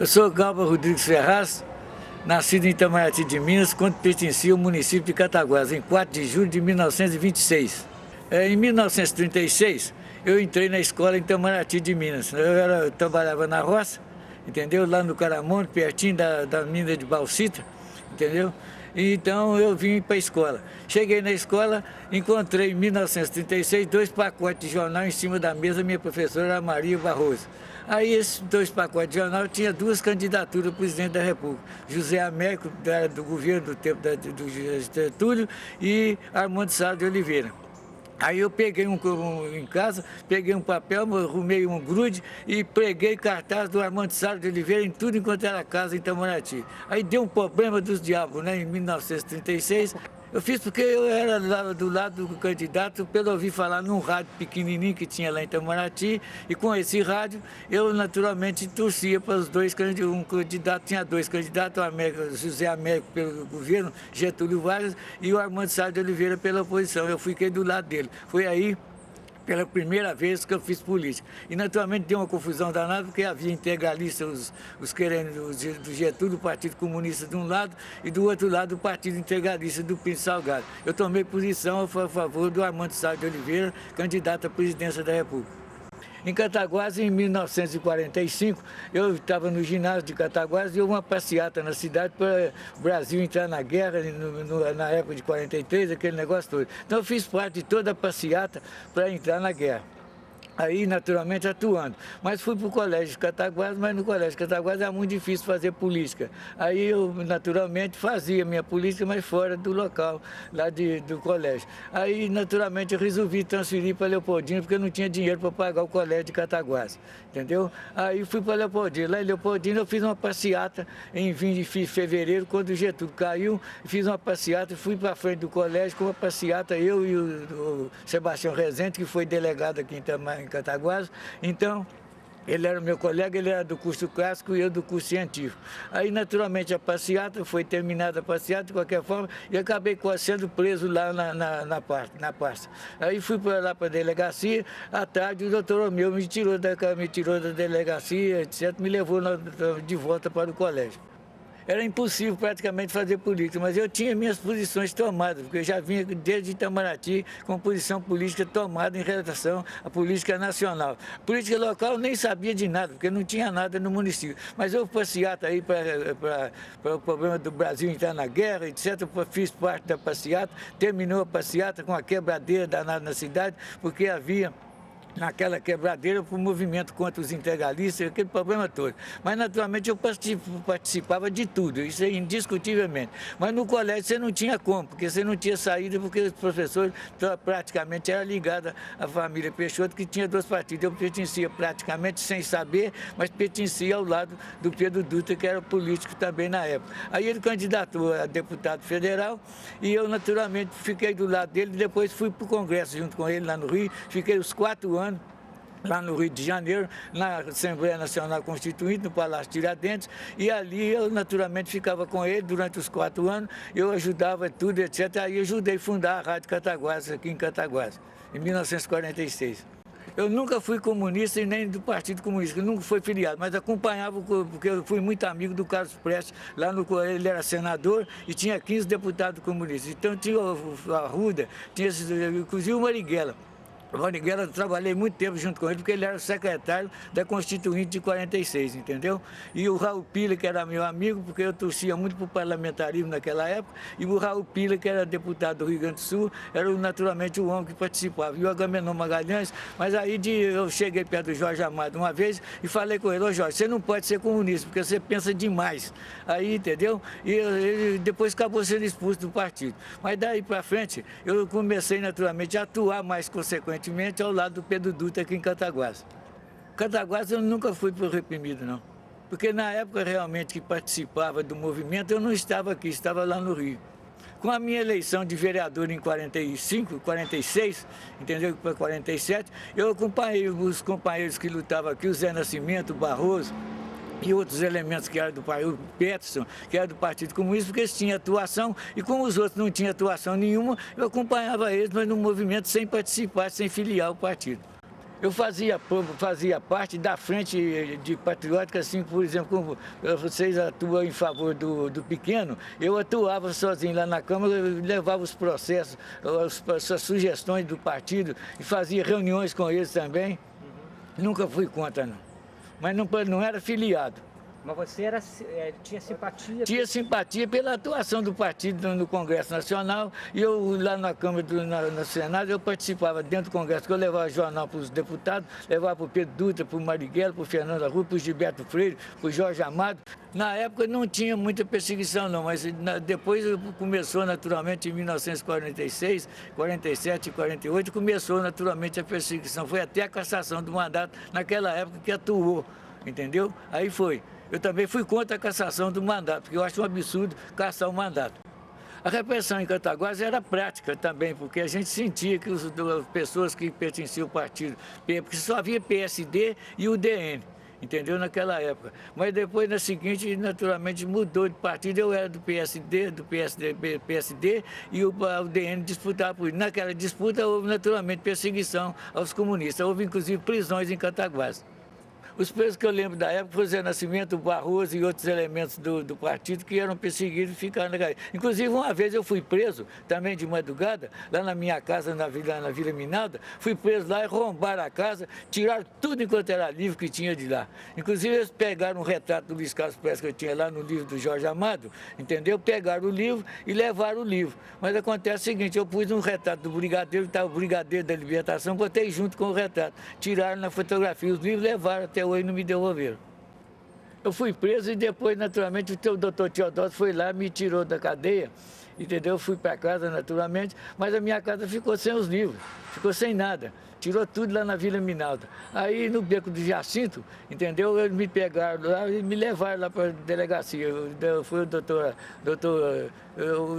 Eu sou Galba Rodrigues Ferraz, nascido em Itamaraty de Minas, quando pertencia ao município de Cataguases, em 4 de julho de 1926. Em 1936, eu entrei na escola em Itamaraty de Minas. Eu trabalhava na roça, entendeu? Lá no Caramundo, pertinho da mina de bauxita, entendeu? Então eu vim para a escola. Cheguei na escola, encontrei em 1936 2 pacotes de jornal em cima da mesa, minha professora era Maria Barroso. Aí esses 2 pacotes de jornal tinha 2 candidaturas ao presidente da República. José Américo, do governo do tempo do Getúlio, e Armando Salles de Oliveira. Aí eu peguei em casa, peguei um papel, arrumei um grude e preguei cartaz do Armando Salles de Oliveira em tudo enquanto era casa em Itamaraty. Aí deu um problema dos diabos, né, em 1936. Eu fiz porque eu era lá do lado do candidato, pelo ouvir falar num rádio pequenininho que tinha lá em Itamaraty, e com esse rádio eu naturalmente torcia para os 2 candidatos, um candidato, tinha 2 candidatos, o José Américo pelo governo, Getúlio Vargas, e o Armando Salles de Oliveira pela oposição. Eu fiquei do lado dele. Foi aí, pela primeira vez que eu fiz política. E naturalmente deu uma confusão danada, porque havia integralistas, os querendo do Getúlio, do Partido Comunista de um lado, e do outro lado o Partido Integralista do Pinto Salgado. Eu tomei posição a favor do Armando Salles de Oliveira, candidato à presidência da República. Em Cataguases, em 1945, eu estava no ginásio de Cataguases e houve uma passeata na cidade para o Brasil entrar na guerra, na época de 43, aquele negócio todo. Então eu fiz parte de toda a passeata para entrar na guerra. Aí, naturalmente, atuando. Mas fui para o colégio de Cataguases, mas no colégio de Cataguases era muito difícil fazer política. Aí eu, naturalmente, fazia minha política, mas fora do local, lá do colégio. Aí, naturalmente, eu resolvi transferir para Leopoldina, porque eu não tinha dinheiro para pagar o colégio de Cataguases, entendeu? Aí fui para Leopoldina. Lá em Leopoldina eu fiz uma passeata em 20 de fevereiro, quando o Getúlio caiu, fiz uma passeata, fui para frente do colégio com uma passeata, eu e o Sebastião Rezende, que foi delegado aqui em Cataguases. Então, ele era meu colega, ele era do curso clássico e eu do curso científico. Aí, naturalmente, a passeata, foi terminada a passeata, de qualquer forma, e acabei sendo preso lá na pasta. Aí fui lá para a delegacia, à tarde o doutor Romeu me tirou da delegacia, etc., me levou de volta para o colégio. Era impossível praticamente fazer política, mas eu tinha minhas posições tomadas, porque eu já vinha desde Itamaraty com posição política tomada em relação à política nacional. Política local eu nem sabia de nada, porque não tinha nada no município. Mas eu passeata aí para o problema do Brasil entrar na guerra, etc. Eu fiz parte da passeata, terminou a passeata com a quebradeira danada na cidade, porque havia naquela quebradeira para o movimento contra os integralistas, aquele problema todo. Mas, naturalmente, eu participava de tudo, isso é indiscutivelmente. Mas no colégio você não tinha como, porque você não tinha saída, porque os professores praticamente eram ligados à família Peixoto, que tinha 2 partidos. Eu pertencia praticamente sem saber, mas pertencia ao lado do Pedro Dutra, que era político também na época. Aí ele candidatou a deputado federal e eu, naturalmente, fiquei do lado dele. Depois fui para o Congresso junto com ele lá no Rio, fiquei os 4 anos lá no Rio de Janeiro, na Assembleia Nacional Constituinte, no Palácio Tiradentes, e ali eu naturalmente ficava com ele durante os 4 anos, eu ajudava tudo, etc. Aí eu ajudei a fundar a Rádio Cataguases, aqui em Cataguases, em 1946. Eu nunca fui comunista e nem do Partido Comunista, nunca fui filiado, mas acompanhava, porque eu fui muito amigo do Carlos Prestes, lá no ele era senador e tinha 15 deputados comunistas. Então tinha o Arruda, tinha inclusive o Marighella. O Marighella, eu trabalhei muito tempo junto com ele, porque ele era o secretário da Constituinte de 46, entendeu? E o Raul Pila, que era meu amigo, porque eu torcia muito para o parlamentarismo naquela época, e o Raul Pila, que era deputado do Rio Grande do Sul, era naturalmente o homem que participava. E o Agamenon Magalhães, mas aí eu cheguei perto do Jorge Amado uma vez e falei com ele: ô Jorge, você não pode ser comunista, porque você pensa demais. Aí, entendeu? E ele depois acabou sendo expulso do partido. Mas daí para frente, eu comecei naturalmente a atuar mais consequentemente ao lado do Pedro Dutra aqui em Cataguases. Cataguases eu nunca fui reprimido, não. Porque na época realmente que participava do movimento, eu não estava aqui, estava lá no Rio. Com a minha eleição de vereador em 45, 46, entendeu? Para 47, eu acompanhei os companheiros que lutavam aqui, o Zé Nascimento, o Barroso, e outros elementos que eram do partido, o Peterson, que era do Partido Comunista, porque eles tinham atuação, e como os outros não tinham atuação nenhuma, eu acompanhava eles, mas no movimento sem participar, sem filiar o partido. Eu fazia parte da frente de patriótica, assim, por exemplo, como vocês atuam em favor do pequeno, eu atuava sozinho lá na Câmara, eu levava os processos, as sugestões do partido e fazia reuniões com eles também. Nunca fui contra, não. Mas não era filiado. Mas você tinha simpatia? Tinha simpatia pela atuação do partido no Congresso Nacional, e eu lá na Câmara, no Senado, eu participava dentro do Congresso, que eu levava jornal para os deputados, levava para o Pedro Dutra, para o Marighella, para o Fernando Arruda, para o Gilberto Freire, para o Jorge Amado. Na época não tinha muita perseguição não, mas depois começou naturalmente em 1946, 47 e 48, começou naturalmente a perseguição, foi até a cassação do mandato naquela época que atuou, entendeu? Aí foi. Eu também fui contra a cassação do mandato, porque eu acho um absurdo cassar o mandato. A repressão em Cataguases era prática também, porque a gente sentia que as pessoas que pertenciam ao partido, porque só havia PSD e o DN, entendeu, naquela época. Mas depois, na seguinte, naturalmente mudou de partido, eu era do PSD e o DN disputava por isso. Naquela disputa houve naturalmente perseguição aos comunistas, houve inclusive prisões em Cataguases. Os presos que eu lembro da época foi o Zé Nascimento, o Barroso e outros elementos do partido que eram perseguidos e ficaram na cadeia. Inclusive, uma vez eu fui preso, também de madrugada, lá na minha casa, na Vila Minalda, fui preso lá e roubaram a casa, tiraram tudo enquanto era livro que tinha de lá. Inclusive, eles pegaram um retrato do Luiz Carlos Prestes que eu tinha lá no livro do Jorge Amado, entendeu? Pegaram o livro e levaram o livro. Mas acontece o seguinte, eu pus um retrato do brigadeiro, que estava o Brigadeiro da Libertação, botei junto com o retrato. Tiraram na fotografia os livros, levaram até hoje não me devolveram. Eu fui preso e depois, naturalmente, o doutor Teodoro foi lá, me tirou da cadeia, entendeu? Eu fui para casa, naturalmente, mas a minha casa ficou sem os livros, ficou sem nada. Tirou tudo lá na Vila Minalda. Aí, no Beco do Jacinto, entendeu? Eles me pegaram lá e me levaram lá para a delegacia. Foi o doutor...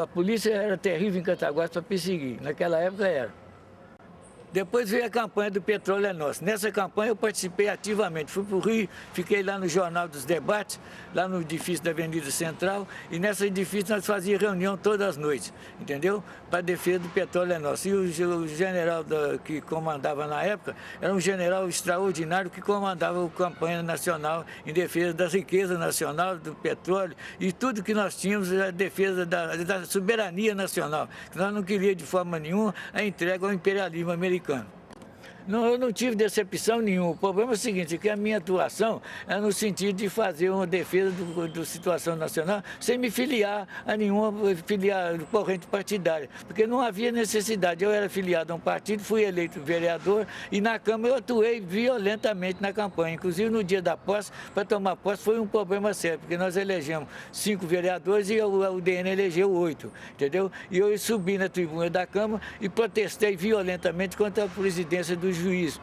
A polícia era terrível em Cataguases para perseguir. Naquela época era. Depois veio a campanha do Petróleo é Nosso. Nessa campanha eu participei ativamente. Fui para o Rio, fiquei lá no Jornal dos Debates, lá no edifício da Avenida Central, e nesse edifício nós fazíamos reunião todas as noites, entendeu? Para a defesa do Petróleo é Nosso. E o general que comandava na época era um general extraordinário que comandava a campanha nacional em defesa da riqueza nacional, do petróleo, e tudo que nós tínhamos era a defesa da soberania nacional, que nós não queríamos de forma nenhuma a entrega ao imperialismo americano. Não, eu não tive decepção nenhuma. O problema é o seguinte, que a minha atuação é no sentido de fazer uma defesa da situação nacional sem me filiar a nenhuma corrente partidária, porque não havia necessidade. Eu era filiado a um partido, fui eleito vereador e na Câmara eu atuei violentamente na campanha. Inclusive no dia da posse, para tomar posse foi um problema sério, porque nós elegemos 5 vereadores e o DN elegeu 8, entendeu? E eu subi na tribuna da Câmara e protestei violentamente contra a presidência do juiz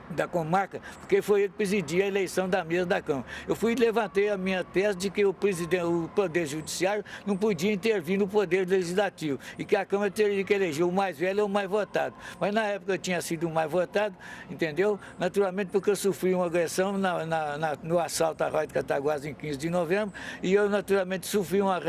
da comarca, porque foi ele que presidia a eleição da mesa da Câmara. Eu fui e levantei a minha tese de que o Poder Judiciário não podia intervir no Poder Legislativo e que a Câmara teria que eleger o mais velho ou o mais votado. Mas na época eu tinha sido o mais votado, entendeu? Naturalmente porque eu sofri uma agressão no assalto à Rádio Cataguases em 15 de novembro e eu naturalmente sofri uma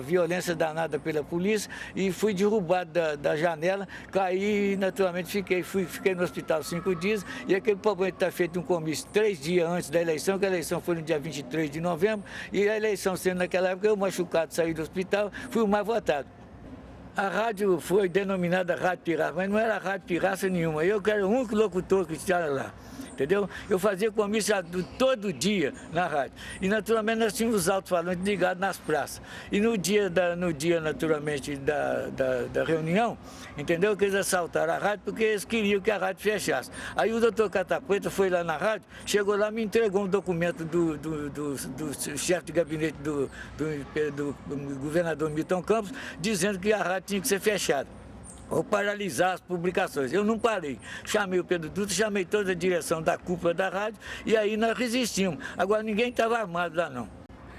violência danada pela polícia e fui derrubado da janela, caí e naturalmente fiquei no hospital 5 dias e aquele problema está feito um comício 3 dias antes da eleição, que a eleição foi no dia 23 de novembro, e a eleição sendo naquela época, eu machucado, saí do hospital, fui o mais votado. A rádio foi denominada Rádio Pirraça, mas não era rádio pirraça nenhuma, eu era o único locutor que estava lá. Entendeu? Eu fazia comício todo dia na rádio. E naturalmente nós tínhamos os alto-falantes ligados nas praças. E no dia naturalmente, da reunião, entendeu? Que eles assaltaram a rádio porque eles queriam que a rádio fechasse. Aí o doutor Catapreta foi lá na rádio, chegou lá e me entregou um documento do chefe de gabinete do governador Milton Campos, dizendo que a rádio tinha que ser fechada ou paralisar as publicações. Eu não parei. Chamei o Pedro Dutra, chamei toda a direção da cúpula da rádio e aí nós resistimos. Agora ninguém estava armado lá não.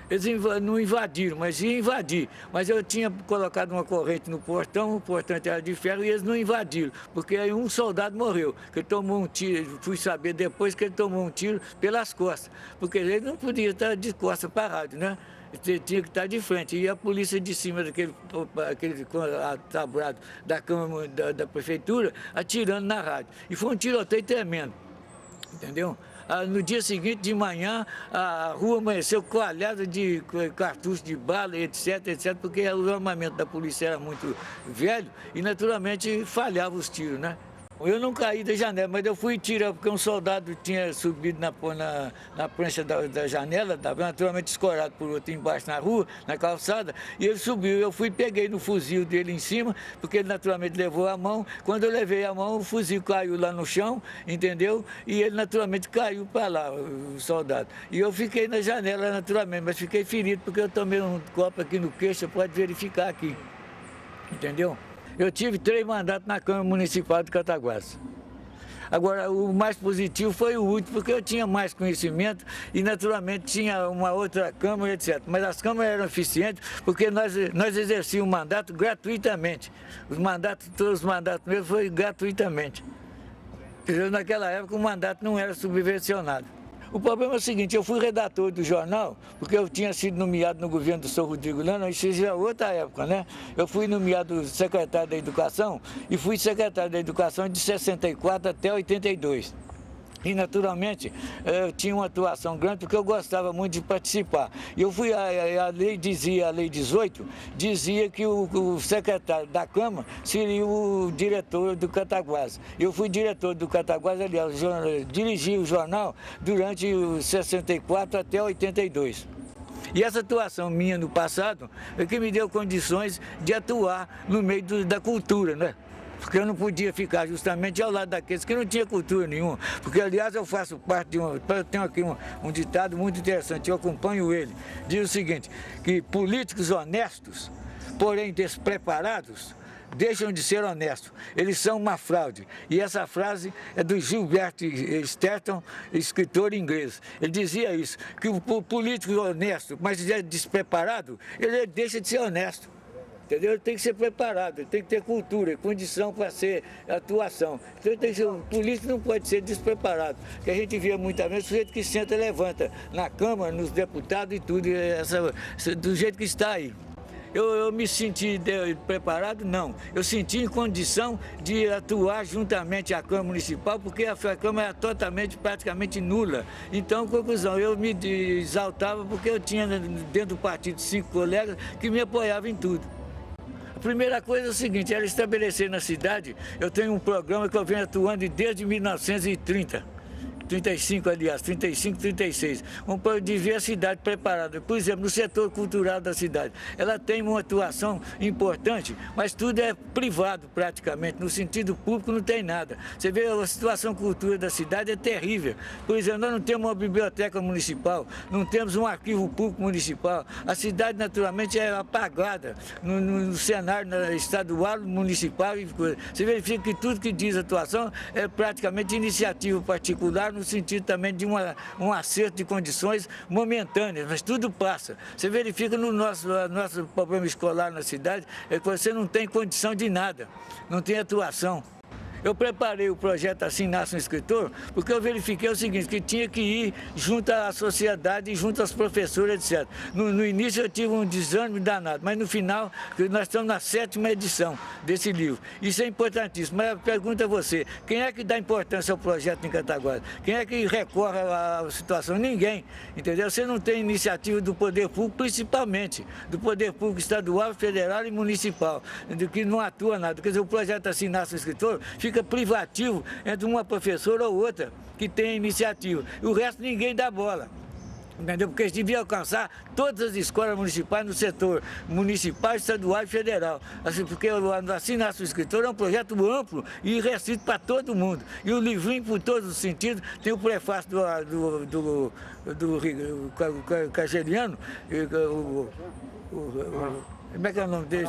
Eles não invadiram, mas iam invadir. Mas eu tinha colocado uma corrente no portão, o portão era de ferro e eles não invadiram, porque aí um soldado morreu, que ele tomou um tiro, fui saber depois que ele tomou um tiro pelas costas, porque ele não podia estar de costas para a rádio, né? Tinha que estar de frente. E a polícia de cima daquele tabuado da Câmara da Prefeitura atirando na rádio. E foi um tiroteio tremendo. entendeu? No dia seguinte, de manhã, a rua amanheceu coalhada de cartuchos de bala, etc, etc, porque o armamento da polícia era muito velho e, naturalmente, falhava os tiros, né? Eu não caí da janela, mas eu fui tirar, porque um soldado tinha subido na prancha da janela, estava naturalmente escorado por outro embaixo na rua, na calçada, e ele subiu. Eu fui e peguei no fuzil dele em cima, porque ele naturalmente levou a mão. Quando eu levei a mão, o fuzil caiu lá no chão, entendeu? E ele naturalmente caiu para lá, o soldado. E eu fiquei na janela naturalmente, mas fiquei ferido, porque eu tomei um copo aqui no queixo, você pode verificar aqui, entendeu? Eu tive 3 mandatos na Câmara Municipal de Cataguases. Agora, o mais positivo foi o último, porque eu tinha mais conhecimento e, naturalmente, tinha uma outra Câmara, etc. Mas as câmaras eram eficientes porque nós exercíamos o mandato gratuitamente. Todos os mandatos meus foram gratuitamente. Entendeu? Naquela época, o mandato não era subvencionado. O problema é o seguinte, eu fui redator do jornal, porque eu tinha sido nomeado no governo do Sr. Rodrigo Lana, isso já é outra época, né? Eu fui nomeado secretário da Educação e fui secretário da Educação de 64 até 82. E, naturalmente, eu tinha uma atuação grande porque eu gostava muito de participar. E eu fui, a lei 18, dizia que o secretário da Câmara seria o diretor do Cataguases. Eu fui diretor do Cataguases, aliás, dirigi o jornal durante os 64 até 82. E essa atuação minha no passado é que me deu condições de atuar no meio da cultura, né? Porque eu não podia ficar justamente ao lado daqueles que não tinham cultura nenhuma. Porque, aliás, eu faço parte de eu tenho aqui um ditado muito interessante, eu acompanho ele. Diz o seguinte, que políticos honestos, porém despreparados, deixam de ser honestos. Eles são uma fraude. E essa frase é do Gilbert Sterton, escritor inglês. Ele dizia isso, que o político honesto, mas é despreparado, ele deixa de ser honesto. Entendeu? Ele tem que ser preparado, ele tem que ter cultura, condição para ser atuação. Então, o político não pode ser despreparado. Que a gente via muitas vezes o sujeito que senta e levanta na Câmara, nos deputados e tudo, do jeito que está aí. Eu me senti preparado? Não. Eu senti em condição de atuar juntamente à Câmara Municipal, porque a Câmara era praticamente nula. Então, conclusão, eu me exaltava porque eu tinha dentro do partido 5 colegas que me apoiavam em tudo. A primeira coisa é o seguinte, era estabelecer na cidade, eu tenho um programa que eu venho atuando desde 1930. 35, aliás, 35, 36, de ver a cidade preparada. Por exemplo, no setor cultural da cidade, ela tem uma atuação importante, mas tudo é privado praticamente, no sentido público não tem nada. Você vê a situação cultura da cidade é terrível. Por exemplo, nós não temos uma biblioteca municipal, não temos um arquivo público municipal, a cidade naturalmente é apagada no cenário estadual, municipal. Você verifica que tudo que diz atuação é praticamente iniciativa particular, no sentido também de um acerto de condições momentâneas, mas tudo passa. Você verifica no nosso problema escolar na cidade, é que você não tem condição de nada, não tem atuação. Eu preparei o projeto Assim Nasce um Escritor, porque eu verifiquei o seguinte, que tinha que ir junto à sociedade, junto às professoras, etc. No início eu tive um desânimo danado, mas no final, nós estamos na 7ª edição desse livro. Isso é importantíssimo, mas eu pergunto a você, quem é que dá importância ao projeto em Cataguases? Quem é que recorre à situação? Ninguém, entendeu? Você não tem iniciativa do poder público, principalmente do poder público estadual, federal e municipal, do que não atua nada. Quer dizer, o projeto Assim Nasce um Escritor fica privativo entre uma professora ou outra que tem iniciativa. E o resto ninguém dá bola. Entendeu? Porque eles deviam alcançar todas as escolas municipais no setor municipal, estadual e federal. Assim, porque Assim Nasce um Escritor é um projeto amplo e restrito para todo mundo. E o livrinho, por todos os sentidos, tem o prefácio do Cageriano, como é que é o nome dele?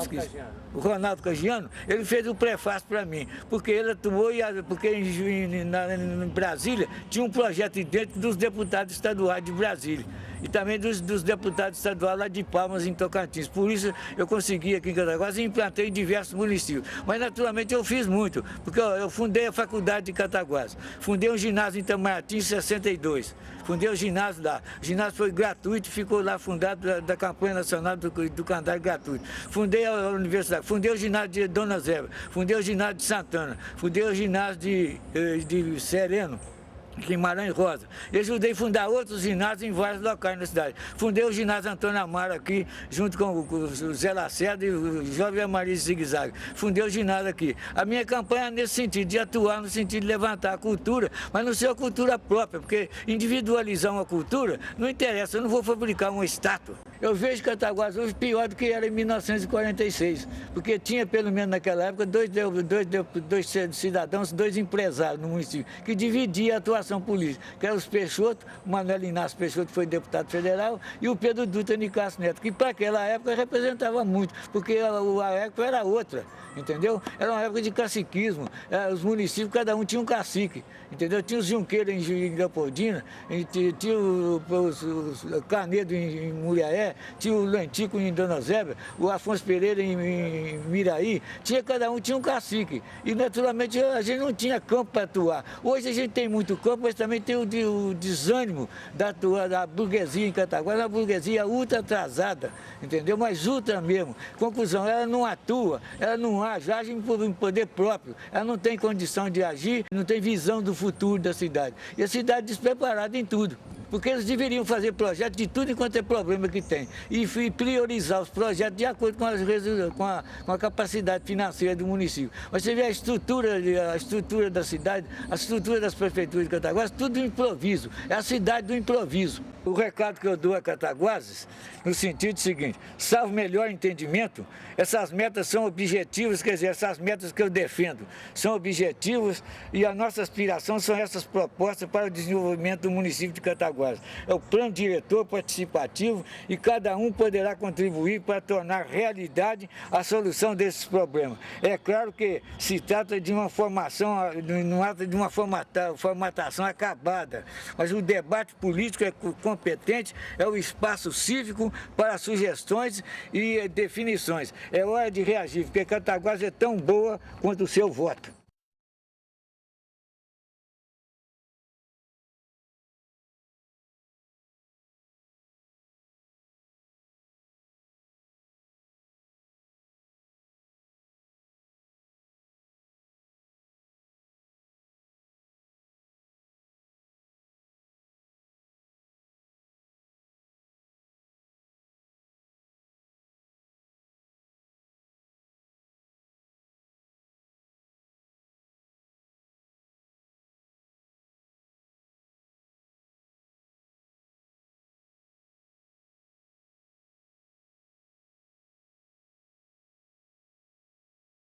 O Ronaldo Cagiano, ele fez o prefácio para mim, porque ele atuou, porque em Brasília tinha um projeto dentro dos deputados estaduais de Brasília e também dos deputados estaduais lá de Palmas, em Tocantins. Por isso eu consegui aqui em Cataguases e implantei em diversos municípios. Mas naturalmente eu fiz muito, porque eu fundei a faculdade de Cataguases, fundei um ginásio em Itamaiatinga em 62, fundei o ginásio lá. O ginásio foi gratuito, ficou lá fundado da campanha nacional do calendário gratuito. Fundei a universidade, fundei o ginásio de Dona Zebra, fundei o ginásio de Santana, fundei o ginásio de Sereno, Guimarães Rosa. Eu ajudei a fundar outros ginásios em vários locais na cidade. Fundei o ginásio Antônio Amaro aqui, junto com o Zé Lacerda e o Jovem Amarillo Zigue-Zague. Fundei o ginásio aqui. A minha campanha é nesse sentido, de atuar no sentido de levantar a cultura, mas não ser a cultura própria, porque individualizar uma cultura não interessa, eu não vou fabricar uma estátua. Eu vejo Cataguases hoje pior do que era em 1946, porque tinha pelo menos naquela época dois cidadãos, dois empresários no município, que dividiam a atuação política, que eram os Peixoto, o Manuel Inácio Peixoto foi deputado federal, e o Pedro Dutra Nicasso Neto, que para aquela época representava muito, porque a época era outra, entendeu? Era uma época de caciquismo, os municípios, cada um tinha um cacique, entendeu? Tinha os Junqueiros em Leopoldina, tinha o Canedo em Muriaé, tinha o Lentico em Dona Zébia, o Afonso Pereira em Miraí, cada um tinha um cacique. E naturalmente a gente não tinha campo para atuar. Hoje a gente tem muito campo, mas também tem o desânimo da burguesia em Cataguases, uma burguesia ultra atrasada, entendeu? Mas ultra mesmo. Conclusão, ela não atua, ela não age em poder próprio, ela não tem condição de agir, não tem visão do futuro da cidade. E a cidade despreparada em tudo. Porque eles deveriam fazer projetos de tudo enquanto é problema que tem. E priorizar os projetos de acordo com a capacidade financeira do município. Mas você vê a estrutura da cidade, a estrutura das prefeituras de Cataguases, tudo improviso. É a cidade do improviso. O recado que eu dou a Cataguases, no sentido seguinte, salvo melhor entendimento, essas metas são objetivas, quer dizer, essas metas que eu defendo são objetivas e a nossa aspiração são essas propostas para o desenvolvimento do município de Cataguases. É o plano diretor participativo e cada um poderá contribuir para tornar realidade a solução desses problemas. É claro que se trata de uma formação, não trata de uma formatação acabada, mas o debate político é competente, é o espaço cívico para sugestões e definições. É hora de reagir, porque Cataguases é tão boa quanto o seu voto.